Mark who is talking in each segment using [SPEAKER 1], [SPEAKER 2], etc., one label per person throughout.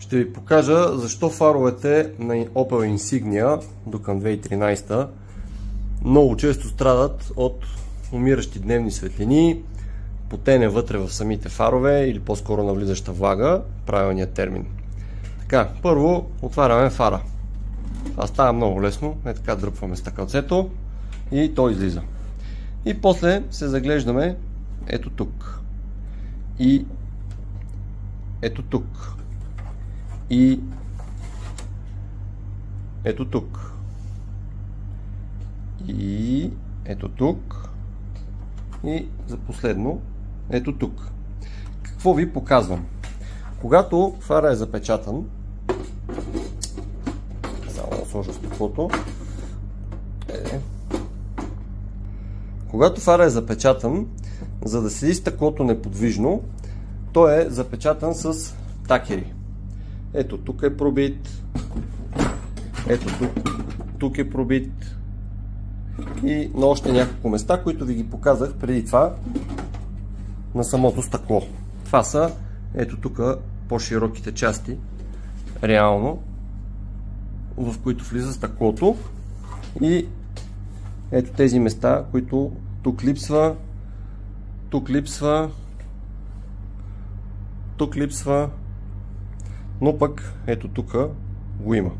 [SPEAKER 1] Ще ви покажа защо фаровете на Opel Insignia до към 2013 много често страдат от умиращи дневни светлини, потене вътре в самите фарове или по-скоро навлизаща влага, правилният термин. Така, първо отваряме фара. Това става много лесно, така дръпваме стъкълцето и той излиза. И после се заглеждаме ето тук. И ето тук. И ето тук. И ето тук. И за последно ето тук. Какво ви показвам? Когато фара е запечатан, само да сложа стъклото. Когато фара е запечатан, за да седи стъклото неподвижно, той е запечатан с такери. Ето тук е пробит, ето тук е пробит и на още няколко места, които ви ги показах преди това на самото стъкло. Това са ето тук по-широките части, реално, в които влиза стъклото, и ето тези места, които тук липсва, тук липсва, тук липсва, но пък ето тук го има.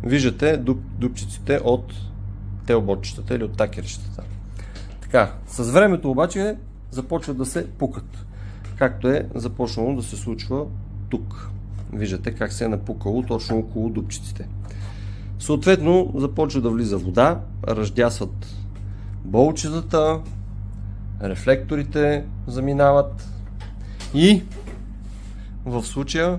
[SPEAKER 1] Виждате дупчиците от телботчетата или от такерищата. Така, с времето обаче започват да се пукат, както е започнало да се случва тук. Виждате как се е напукало точно около дупчиците. Съответно започва да влиза вода, ръждясват болчетата, рефлекторите заминават и в случая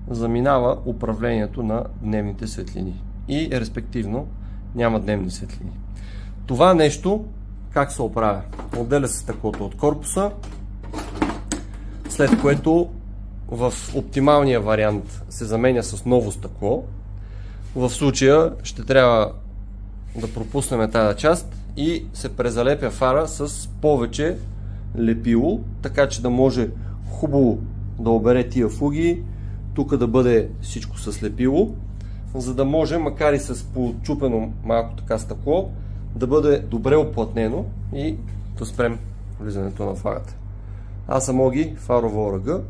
[SPEAKER 1] заминава управлението на дневните светлини и респективно няма дневни светлини. Това нещо как се оправя? Отделя се стъклото от корпуса, след което в оптималния вариант се заменя с ново стъкло. В случая ще трябва да пропуснем тази част и се презалепя фара с повече лепило, така че да може хубаво да обере тия фуги, тук да бъде всичко с лепило, за да може, макар и с почупено малко така стъкло, да бъде добре оплътнено и да спрем влизането на фарата. Аз съм Оги, фарова ОРГ.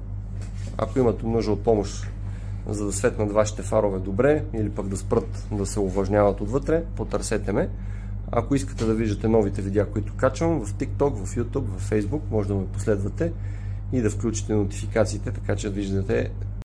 [SPEAKER 1] Ако имате нужда от помощ, за да светнат вашите фарове добре или пък да спрат да се увлажняват отвътре, потърсете ме. Ако искате да виждате новите видеа, които качвам в TikTok, в YouTube, в Facebook, може да ме последвате и да включите нотификациите, така че да виждате